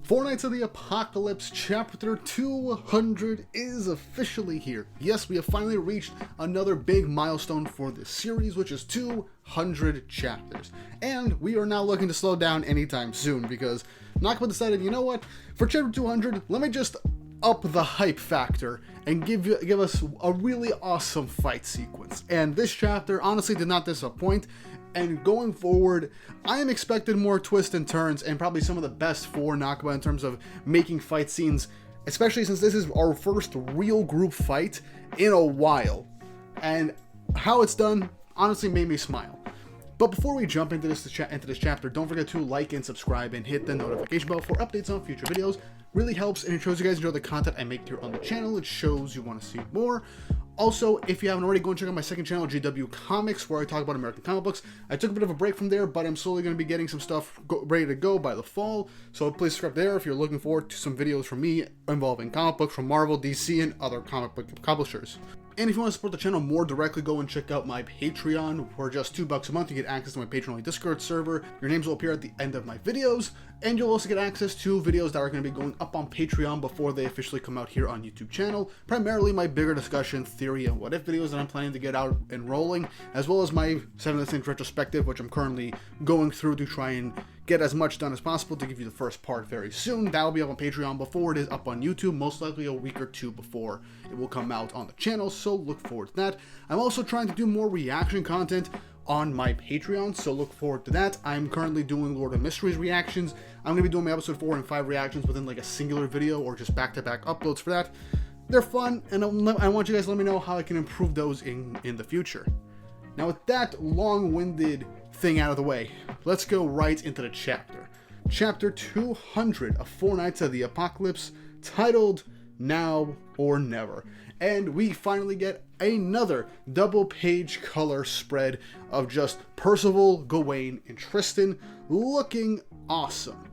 Four Knights of the Apocalypse Chapter 200 is officially here. Yes, we have finally reached another big milestone for this series, which is 200 chapters. And we are not looking to slow down anytime soon, because Nakba decided, you know what, for Chapter 200, let me just up the hype factor and give us a really awesome fight sequence. And this chapter honestly did not disappoint. And going forward, I am expecting more twists and turns and probably some of the best for Nakba in terms of making fight scenes, especially since this is our first real group fight in a while. And how it's done honestly made me smile. But before we jump into this chapter, don't forget to like and subscribe and hit the notification bell for updates on future videos. Really helps, and it shows you guys enjoy the content I make here on the channel. It shows you want to see more. Also, if you haven't already, go and check out my second channel, GW Comics, where I talk about American comic books. I took a bit of a break from there, but I'm slowly going to be getting some stuff ready to go by the fall. So please subscribe there if you're looking forward to some videos from me involving comic books from Marvel, DC, and other comic book publishers. And if you want to support the channel more directly, go and check out my Patreon. For just $2 a month, you get access to my Patreon-only Discord server. Your names will appear at the end of my videos, and you'll also get access to videos that are going to be going up on Patreon before they officially come out here on YouTube channel. Primarily my bigger discussion, theory, and what-if videos that I'm planning to get out and rolling, as well as my 7 Things retrospective, which I'm currently going through to try and get as much done as possible to give you the first part very soon. That will be up on Patreon before it is up on YouTube, most likely a week or two before it will come out on the channel, so look forward to that. I'm also trying to do more reaction content on my Patreon, so look forward to that. I'm currently doing Lord of Mysteries reactions. I'm going to be doing my episode 4 and 5 reactions within like a singular video or just back-to-back uploads for that. They're fun, and I want you guys to let me know how I can improve those in the future. Now with that long-winded thing out of the way, let's go right into the chapter. Chapter 200 of Four Knights of the Apocalypse, titled Now or Never. And we finally get another double-page color spread of just Percival, Gawain, and Tristan looking awesome.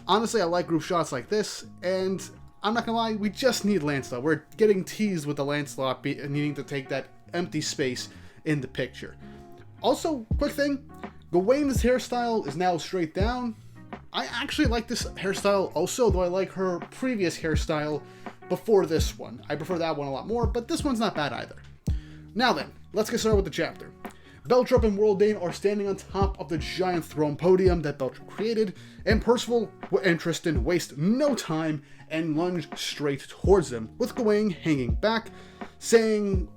Honestly, I like group shots like this, and I'm not gonna lie, we just need Lancelot. We're getting teased with the Lancelot needing to take that empty space in the picture. Also, quick thing, Gawain's hairstyle is now straight down. I actually like this hairstyle also, though I like her previous hairstyle before this one. I prefer that one a lot more, but this one's not bad either. Now then, let's get started with the chapter. Baltrupe and Worldane are standing on top of the giant throne podium that Baltrupe created, and Percival and Tristan waste no time and lunge straight towards them, with Gawain hanging back, saying,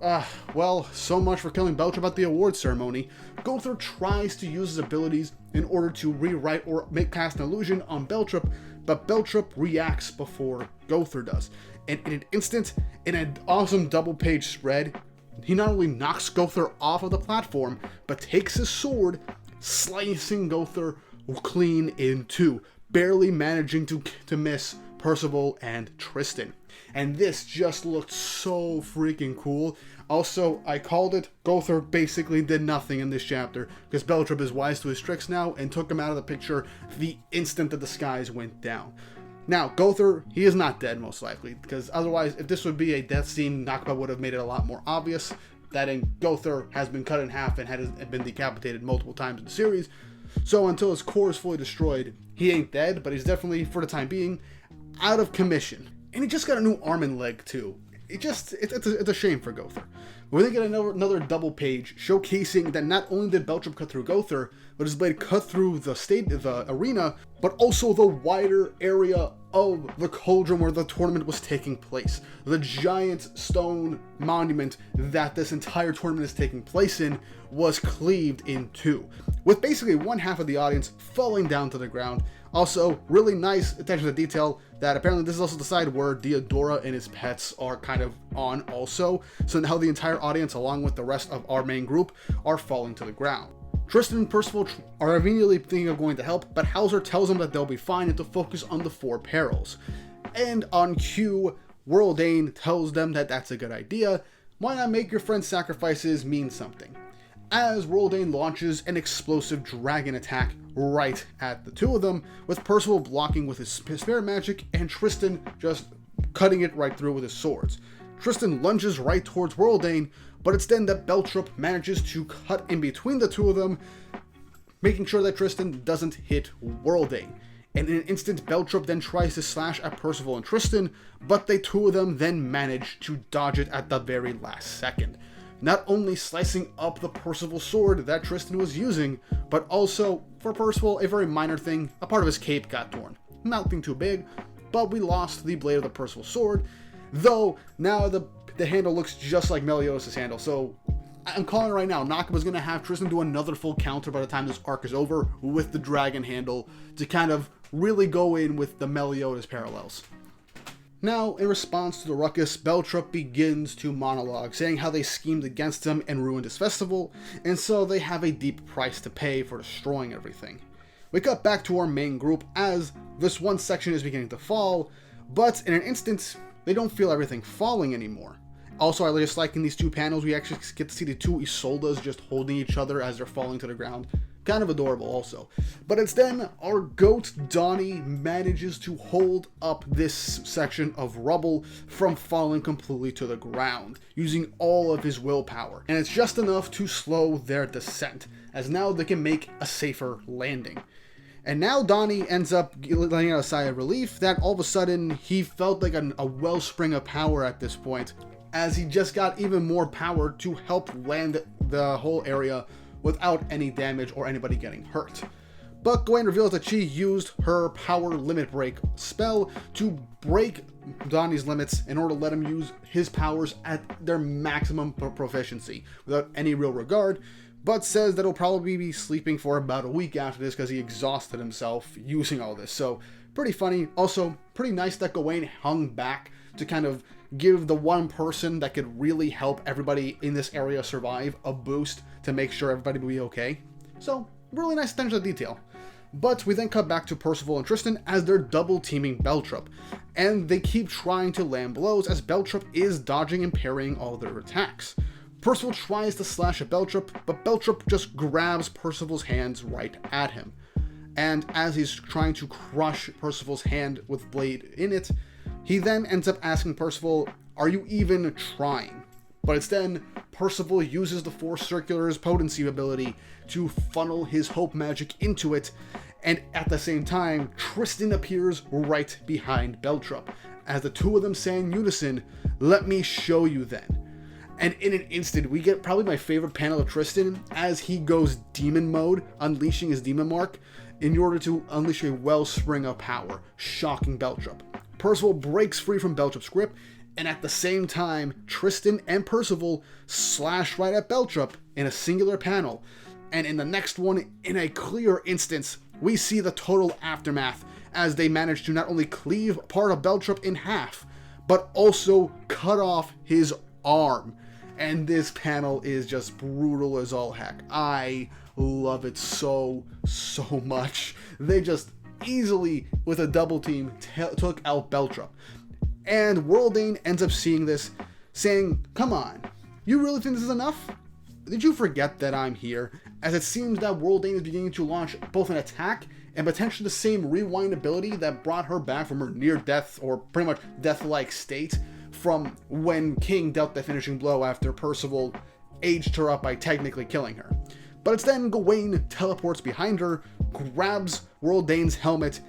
well, so much for killing Baltrupe at the award ceremony. Gowther tries to use his abilities in order to rewrite or cast an illusion on Baltrupe, but Baltrupe reacts before Gowther does. And in an instant, in an awesome double-page spread, he not only knocks Gowther off of the platform, but takes his sword, slicing Gowther clean in two, barely managing to miss Percival and Tristan. And this just looked so freaking cool. Also, I called it, Gowther basically did nothing in this chapter, because Baltrupe is wise to his tricks now and took him out of the picture the instant that the skies went down. Now, Gowther, he is not dead most likely, because otherwise, if this would be a death scene, Nakba would have made it a lot more obvious that Gowther has been cut in half and had been decapitated multiple times in the series. So until his core is fully destroyed, he ain't dead, but he's definitely, for the time being, out of commission. And he just got a new arm and leg too. It's a shame for Gowther. We're going to get another double page showcasing that not only did Baltrupe cut through Gowther, but his blade cut through the arena, but also the wider area of the cauldron where the tournament was taking place. The giant stone monument that this entire tournament is taking place in was cleaved in two, with basically one half of the audience falling down to the ground. Also, really nice attention to detail that apparently this is also the side where Diodora and his pets are kind of on also. So now the entire audience, along with the rest of our main group, are falling to the ground. Tristan and Percival are immediately thinking of going to help, but Hauser tells them that they'll be fine and to focus on the four perils. And on cue, Worldane tells them that that's a good idea. Why not make your friend's sacrifices mean something? As Worldane launches an explosive dragon attack right at the two of them, with Percival blocking with his spirit magic and Tristan just cutting it right through with his swords. Tristan lunges right towards Worldane, but it's then that Baltrupe manages to cut in between the two of them, making sure that Tristan doesn't hit Worldane. and in an instant Baltrupe then tries to slash at Percival and Tristan, but the two of them then manage to dodge it at the very last second. Not only slicing up the Percival sword that Tristan was using, but also, for Percival, a very minor thing, a part of his cape got torn. Nothing too big, but we lost the blade of the Percival sword, though now the handle looks just like Meliodas' handle, so I'm calling it right now. Nakaba's going to have Tristan do another full counter by the time this arc is over with the dragon handle to kind of really go in with the Meliodas parallels. Now, in response to the ruckus, Baltrupe begins to monologue, saying how they schemed against him and ruined his festival, and so they have a deep price to pay for destroying everything. We cut back to our main group as this one section is beginning to fall, but in an instant, they don't feel everything falling anymore. Also, I just like in these two panels, we actually get to see the two Isoldas just holding each other as they're falling to the ground. Kind of adorable also. But it's then our goat Donnie manages to hold up this section of rubble from falling completely to the ground, using all of his willpower. And it's just enough to slow their descent, as now they can make a safer landing. And now Donnie ends up letting out a sigh of relief that all of a sudden he felt like a wellspring of power at this point, as he just got even more power to help land the whole area without any damage or anybody getting hurt. But Gawain reveals that she used her power limit break spell to break Donnie's limits in order to let him use his powers at their maximum proficiency without any real regard, but says that he'll probably be sleeping for about a week after this because he exhausted himself using all this. So pretty funny. Also pretty nice that Gawain hung back to kind of give the one person that could really help everybody in this area survive a boost to make sure everybody will be okay. So, really nice attention to detail. But we then cut back to Percival and Tristan as they're double teaming Baltrupe, and they keep trying to land blows as Baltrupe is dodging and parrying all their attacks. Percival tries to slash at Baltrupe, but Baltrupe just grabs Percival's hands right at him. And as he's trying to crush Percival's hand with blade in it, he then ends up asking Percival, "Are you even trying?" But it's then Percival uses the Four Circular's potency ability to funnel his hope magic into it, and at the same time, Tristan appears right behind Baltrupe, as the two of them say in unison, "Let me show you then." And in an instant, we get probably my favorite panel of Tristan as he goes demon mode, unleashing his demon mark, in order to unleash a wellspring of power, shocking Baltrupe. Percival breaks free from Baltrupe's grip, and at the same time, Tristan and Percival slash right at Baltrupe in a singular panel. And in the next one, in a clear instance, we see the total aftermath as they manage to not only cleave part of Baltrupe in half, but also cut off his arm. And this panel is just brutal as all heck. I love it so much. They just easily, with a double team, took out Baltrupe. And Worldane ends up seeing this, saying, "Come on, you really think this is enough? Did you forget that I'm here?" As it seems that Worldane is beginning to launch both an attack and potentially the same rewind ability that brought her back from her near-death, or pretty much death-like state, from when King dealt the finishing blow after Percival aged her up by technically killing her. But it's then Gawain teleports behind her, grabs Worldane's helmet,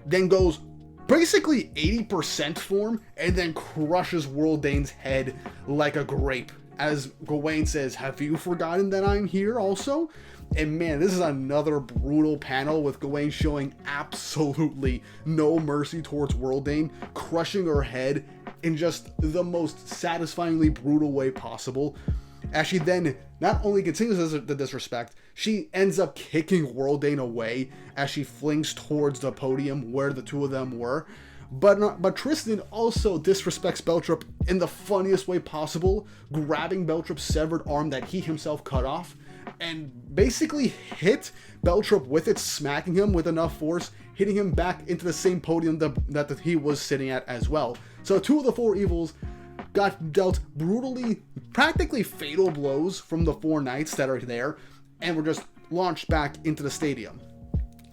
then goes basically 80% form, and then crushes Worldane's head like a grape. As Gawain says, "Have you forgotten that I'm here also?" And man, this is another brutal panel with Gawain showing absolutely no mercy towards Worldane, crushing her head in just the most satisfyingly brutal way possible. As she then not only continues the disrespect, she ends up kicking Worldane away as she flings towards the podium where the two of them were. But Tristan also disrespects Baltrupe in the funniest way possible, grabbing Baltrupe's severed arm that he himself cut off, and basically hit Baltrupe with it, smacking him with enough force, hitting him back into the same podium that he was sitting at as well. So two of the four evils got dealt brutally, practically fatal blows from the four knights that are there, and were just launched back into the stadium.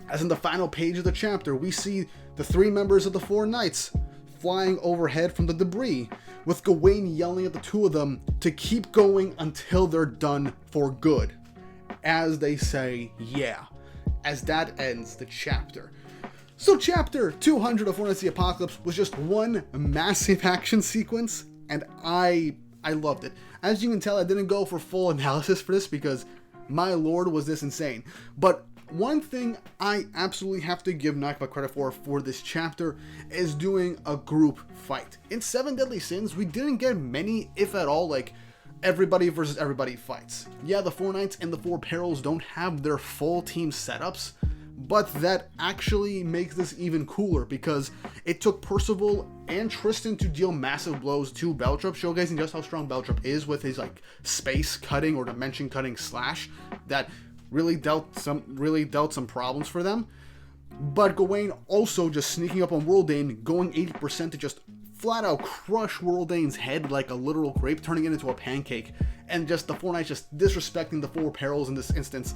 As in the final page of the chapter, we see the three members of the four knights flying overhead from the debris, with Gawain yelling at the two of them to keep going until they're done for good. As they say, yeah. As that ends the chapter. So chapter 200 of Fortnite's The Apocalypse was just one massive action sequence, and I loved it. As you can tell, I didn't go for full analysis for this because, my lord, was this insane. But one thing I absolutely have to give Nakba credit for this chapter is doing a group fight. In 7 Deadly Sins, we didn't get many, if at all, like, everybody versus everybody fights. Yeah, the 4 Knights and the 4 Perils don't have their full team setups, but that actually makes this even cooler because it took Percival and Tristan to deal massive blows to Baltrupe, showcasing just how strong Baltrupe is with his like space cutting or dimension cutting slash that really dealt some problems for them. But Gawain also just sneaking up on Worldane, going 80% to just flat out crush Worldane's head like a literal grape, turning it into a pancake, and just the 4 Knights just disrespecting the 4 Perils in this instance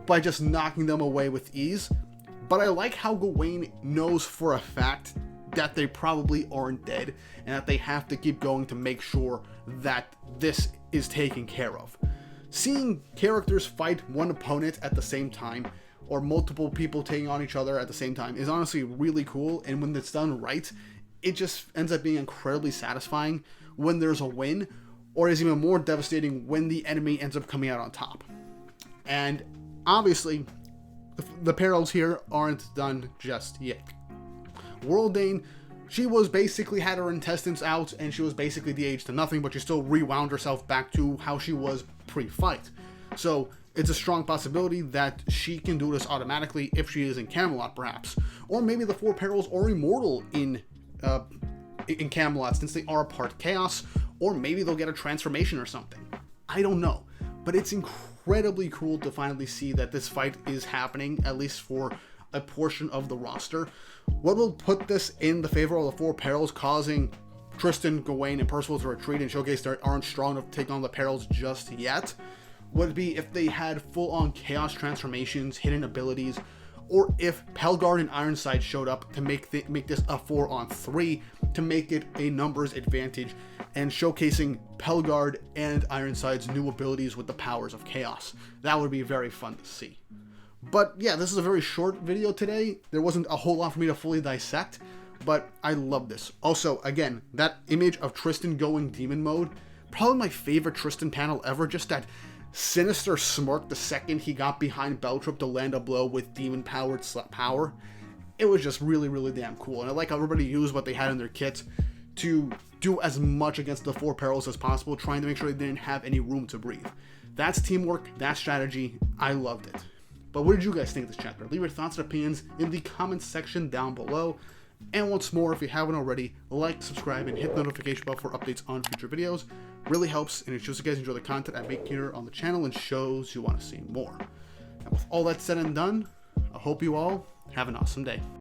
by just knocking them away with ease. But I like how Gawain knows for a fact that they probably aren't dead and that they have to keep going to make sure that this is taken care of. Seeing characters fight one opponent at the same time, or multiple people taking on each other at the same time, is honestly really cool, and when it's done right, it just ends up being incredibly satisfying when there's a win, or is even more devastating when the enemy ends up coming out on top. And obviously, the Perils here aren't done just yet. Worldane, she was basically had her intestines out and she was basically de-aged to nothing, but she still rewound herself back to how she was pre-fight. So it's a strong possibility that she can do this automatically if she is in Camelot, perhaps. Or maybe the 4 Perils are immortal in Camelot since they are part Chaos, or maybe they'll get a transformation or something. I don't know, but it's incredibly cool to finally see that this fight is happening, at least for a portion of the roster. What will put this in the favor of the 4 Perils, causing Tristan, Gawain, and Percival to retreat and showcase they aren't strong enough to take on the Perils just yet, would be if they had full-on Chaos transformations, hidden abilities, or if Pelgard and Ironside showed up to make this a 4-on-3, to make it a numbers advantage, and showcasing Pelgard and Ironside's new abilities with the powers of Chaos. That would be very fun to see. But yeah, this is a very short video today. There wasn't a whole lot for me to fully dissect, but I love this. Also, again, that image of Tristan going demon mode, probably my favorite Tristan panel ever, just that sinister smirk the second he got behind Baltrupe to land a blow with demon-powered power. It was just really, really damn cool. And I like how everybody used what they had in their kit to do as much against the 4 Perils as possible, trying to make sure they didn't have any room to breathe. That's teamwork, that's strategy. I loved it. But what did you guys think of this chapter? Leave your thoughts and opinions in the comments section down below. And once more, if you haven't already, like, subscribe, and hit the notification bell for updates on future videos. Really helps, and it shows you guys enjoy the content I make here on the channel and shows you want to see more. And with all that said and done, I hope you all have an awesome day.